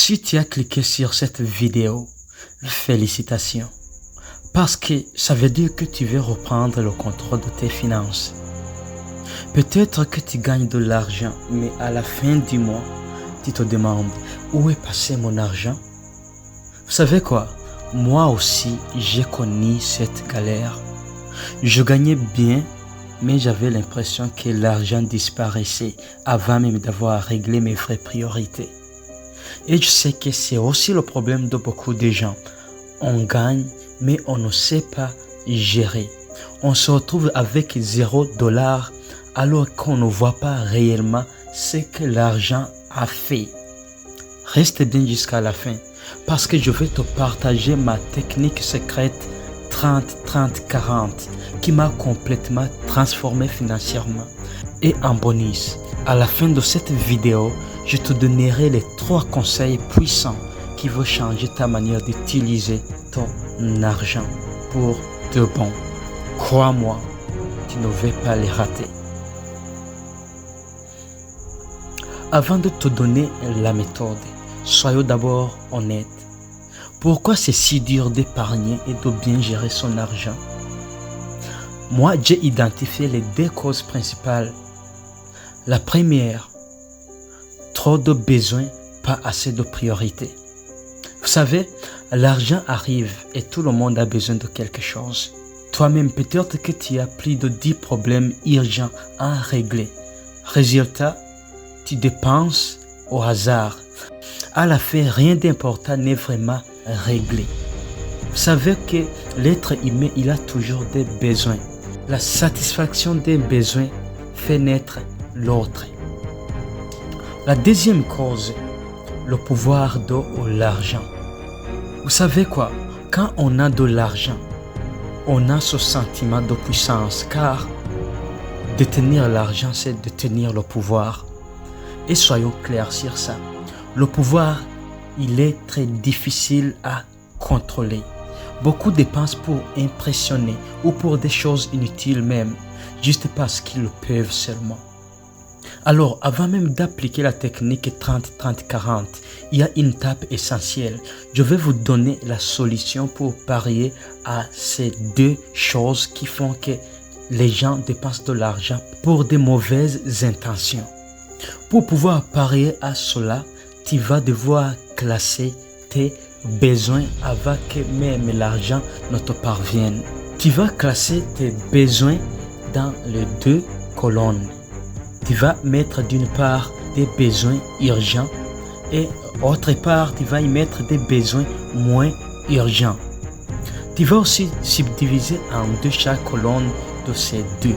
Si tu as cliqué sur cette vidéo, félicitations. Parce que ça veut dire que tu veux reprendre le contrôle de tes finances. Peut-être que tu gagnes de l'argent, mais à la fin du mois, tu te demandes où est passé mon argent. Vous savez quoi? Moi aussi, j'ai connu cette galère. Je gagnais bien, mais j'avais l'impression que l'argent disparaissait avant même d'avoir réglé mes vraies priorités. Et je sais que c'est aussi le problème de beaucoup de gens. On gagne, mais on ne sait pas gérer. On se retrouve avec $0 alors qu'on ne voit pas réellement ce que l'argent a fait. Reste bien jusqu'à la fin parce que je vais te partager ma technique secrète 30-30-40 qui m'a complètement transformé financièrement. Et en bonus, à la fin de cette vidéo, je te donnerai les 3 conseils puissants qui vont changer ta manière d'utiliser ton argent pour de bon. Crois-moi, tu ne vas pas les rater. Avant de te donner la méthode, soyons d'abord honnêtes. Pourquoi c'est si dur d'épargner et de bien gérer son argent? Moi, j'ai identifié les 2 causes principales. La première, trop de besoins, pas assez de priorités. Vous savez, l'argent arrive et tout le monde a besoin de quelque chose. Toi-même, peut-être que tu as plus de 10 problèmes urgents à régler. Résultat, tu dépenses au hasard. À la fin, rien d'important n'est vraiment réglé. Vous savez que l'être humain, il a toujours des besoins. La satisfaction des besoins fait naître l'autre. La deuxième cause, le pouvoir de l'argent. Vous savez quoi? Quand on a de l'argent, on a ce sentiment de puissance car détenir l'argent, c'est détenir le pouvoir. Et soyons clairs sur ça. Le pouvoir, il est très difficile à contrôler. Beaucoup dépensent pour impressionner ou pour des choses inutiles même, juste parce qu'ils le peuvent seulement. Alors, avant même d'appliquer la technique 30-30-40, il y a une étape essentielle. Je vais vous donner la solution pour parier à ces 2 choses qui font que les gens dépensent de l'argent pour de mauvaises intentions. Pour pouvoir parier à cela, tu vas devoir classer tes besoins avant que même l'argent ne te parvienne. Tu vas classer tes besoins dans les 2 colonnes. Tu vas mettre d'une part des besoins urgents et autre part, tu vas y mettre des besoins moins urgents. Tu vas aussi subdiviser en 2 chaque colonne de ces 2.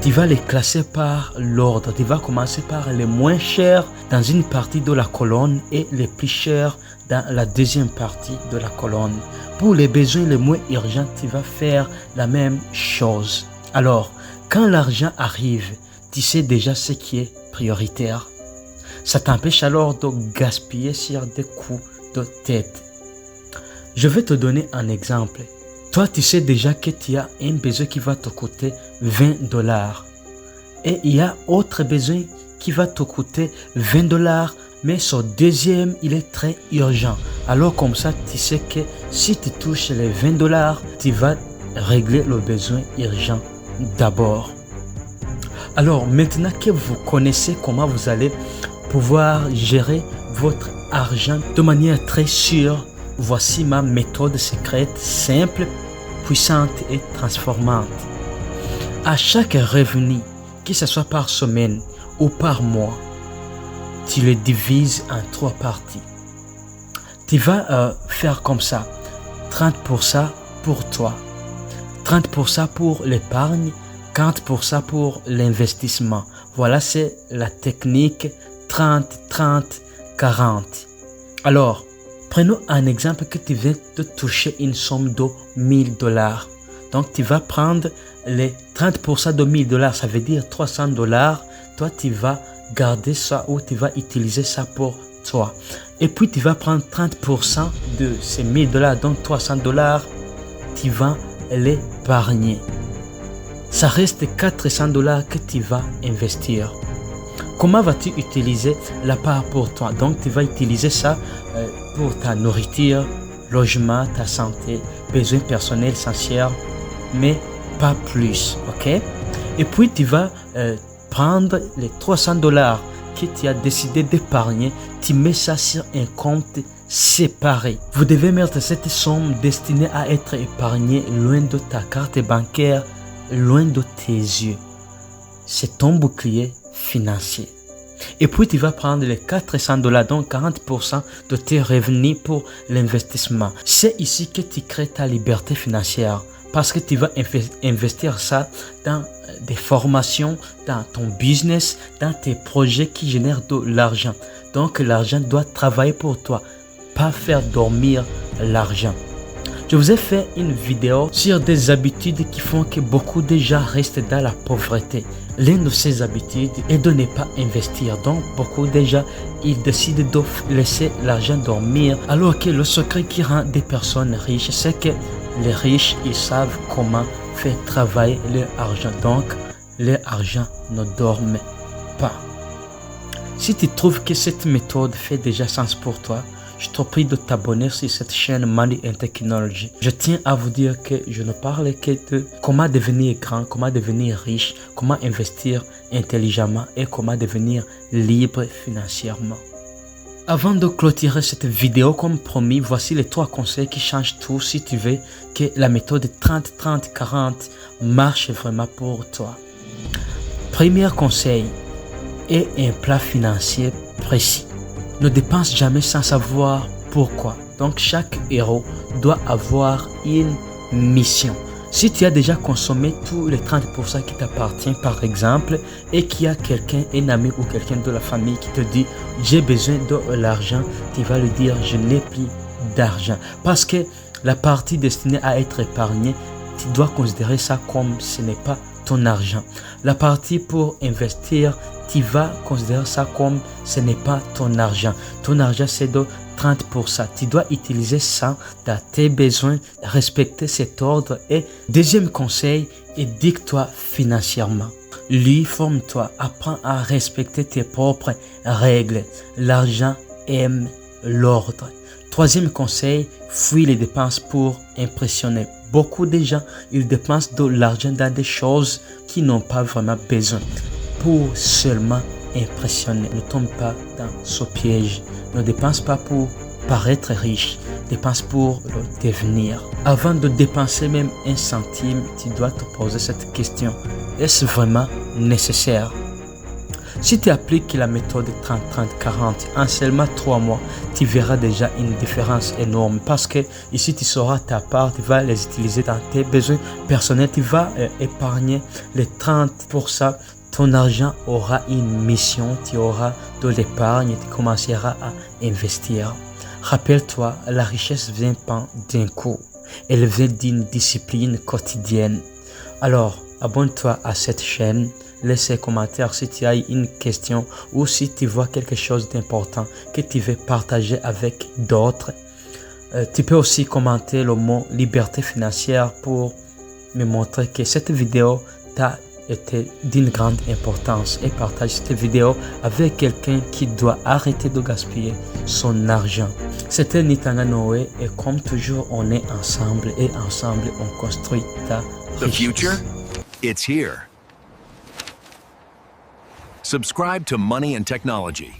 Tu vas les classer par l'ordre. Tu vas commencer par les moins chers dans une partie de la colonne et les plus chers dans la deuxième partie de la colonne. Pour les besoins les moins urgents, tu vas faire la même chose. Alors, quand l'argent arrive, tu sais déjà ce qui est prioritaire. Ça t'empêche alors de gaspiller sur des coups de tête. Je vais te donner un exemple. Toi, tu sais déjà que tu as un besoin qui va te coûter $20. Et il y a autre besoin qui va te coûter $20, mais ce deuxième, il est très urgent. Alors comme ça, tu sais que si tu touches les $20, tu vas régler le besoin urgent d'abord. Alors maintenant que vous connaissez comment vous allez pouvoir gérer votre argent de manière très sûre, voici ma méthode secrète, simple, puissante et transformante. À chaque revenu, que ce soit par semaine ou par mois, tu le divises en 3 parties. Tu vas faire comme ça, 30% pour toi, 30% pour l'épargne, 40% pour l'investissement. Voilà, c'est la technique 30-30-40. Alors, prenons un exemple que tu viens de toucher une somme de $1000. Donc, tu vas prendre les 30% de $1000, ça veut dire $300. Toi, tu vas garder ça ou tu vas utiliser ça pour toi. Et puis, tu vas prendre 30% de ces $1000, donc $300, tu vas l'épargner. Ça reste $400 que tu vas investir. Comment vas-tu utiliser la part pour toi? Donc, tu vas utiliser ça pour ta nourriture, logement, ta santé, besoins personnels essentiels, mais pas plus, ok? Et puis, tu vas prendre les $300 que tu as décidé d'épargner, tu mets ça sur un compte séparé. Vous devez mettre cette somme destinée à être épargnée loin de ta carte bancaire, loin de tes yeux. C'est ton bouclier financier. Et puis tu vas prendre les $400, donc 40% de tes revenus pour l'investissement. C'est ici que tu crées ta liberté financière parce que tu vas investir ça dans des formations, dans ton business, dans tes projets qui génèrent de l'argent. Donc l'argent doit travailler pour toi, pas faire dormir l'argent. Je vous ai fait une vidéo sur des habitudes qui font que beaucoup de gens restent dans la pauvreté. L'une de ces habitudes est de ne pas investir. Donc, beaucoup de gens, ils décident de laisser l'argent dormir. Alors que le secret qui rend des personnes riches, c'est que les riches, ils savent comment faire travailler leur argent. Donc, leur argent ne dorme pas. Si tu trouves que cette méthode fait déjà sens pour toi, je te prie de t'abonner sur cette chaîne Money and Technology. Je tiens à vous dire que je ne parle que de comment devenir grand, comment devenir riche, comment investir intelligemment et comment devenir libre financièrement. Avant de clôturer cette vidéo, comme promis, voici les 3 conseils qui changent tout si tu veux que la méthode 30-30-40 marche vraiment pour toi. Premier conseil, aie un plan financier précis. Ne dépense jamais sans savoir pourquoi. Donc chaque héros doit avoir une mission. Si tu as déjà consommé tous les 30% qui t'appartiennent par exemple et qu'il y a quelqu'un, un ami ou quelqu'un de la famille qui te dit j'ai besoin de l'argent, tu vas lui dire je n'ai plus d'argent. Parce que la partie destinée à être épargnée, tu dois considérer ça comme ce n'est pas ton argent. La partie pour investir, tu vas considérer ça comme ce n'est pas ton argent. Ton argent, c'est de 30%. Tu dois utiliser ça dans tes besoins, respecter cet ordre. Et deuxième conseil, éduque-toi financièrement. Lis, forme-toi, apprends à respecter tes propres règles. L'argent aime l'ordre. Troisième conseil, fuis les dépenses pour impressionner. Beaucoup de gens, ils dépensent de l'argent dans des choses qui n'ont pas vraiment besoin pour seulement impressionner. Ne tombe pas dans ce piège. Ne dépense pas pour paraître riche. Dépense pour le devenir. Avant de dépenser même un centime, tu dois te poser cette question. Est-ce vraiment nécessaire? Si tu appliques la méthode 30-30-40 en seulement 3 mois, tu verras déjà une différence énorme parce que ici tu sauras ta part, tu vas les utiliser dans tes besoins personnels, tu vas épargner les 30%. Ton argent aura une mission, tu auras de l'épargne, tu commenceras à investir. Rappelle-toi, la richesse vient pas d'un coup, elle vient d'une discipline quotidienne. Alors, abonne-toi à cette chaîne. Laisse un commentaire si tu as une question ou si tu vois quelque chose d'important que tu veux partager avec d'autres. Tu peux aussi commenter le mot liberté financière pour me montrer que cette vidéo t'a été d'une grande importance et partage cette vidéo avec quelqu'un qui doit arrêter de gaspiller son argent. C'était Nitanga Noé et comme toujours on est ensemble et ensemble on construit ta richesse. The future, it's here. Subscribe to Money and Technology.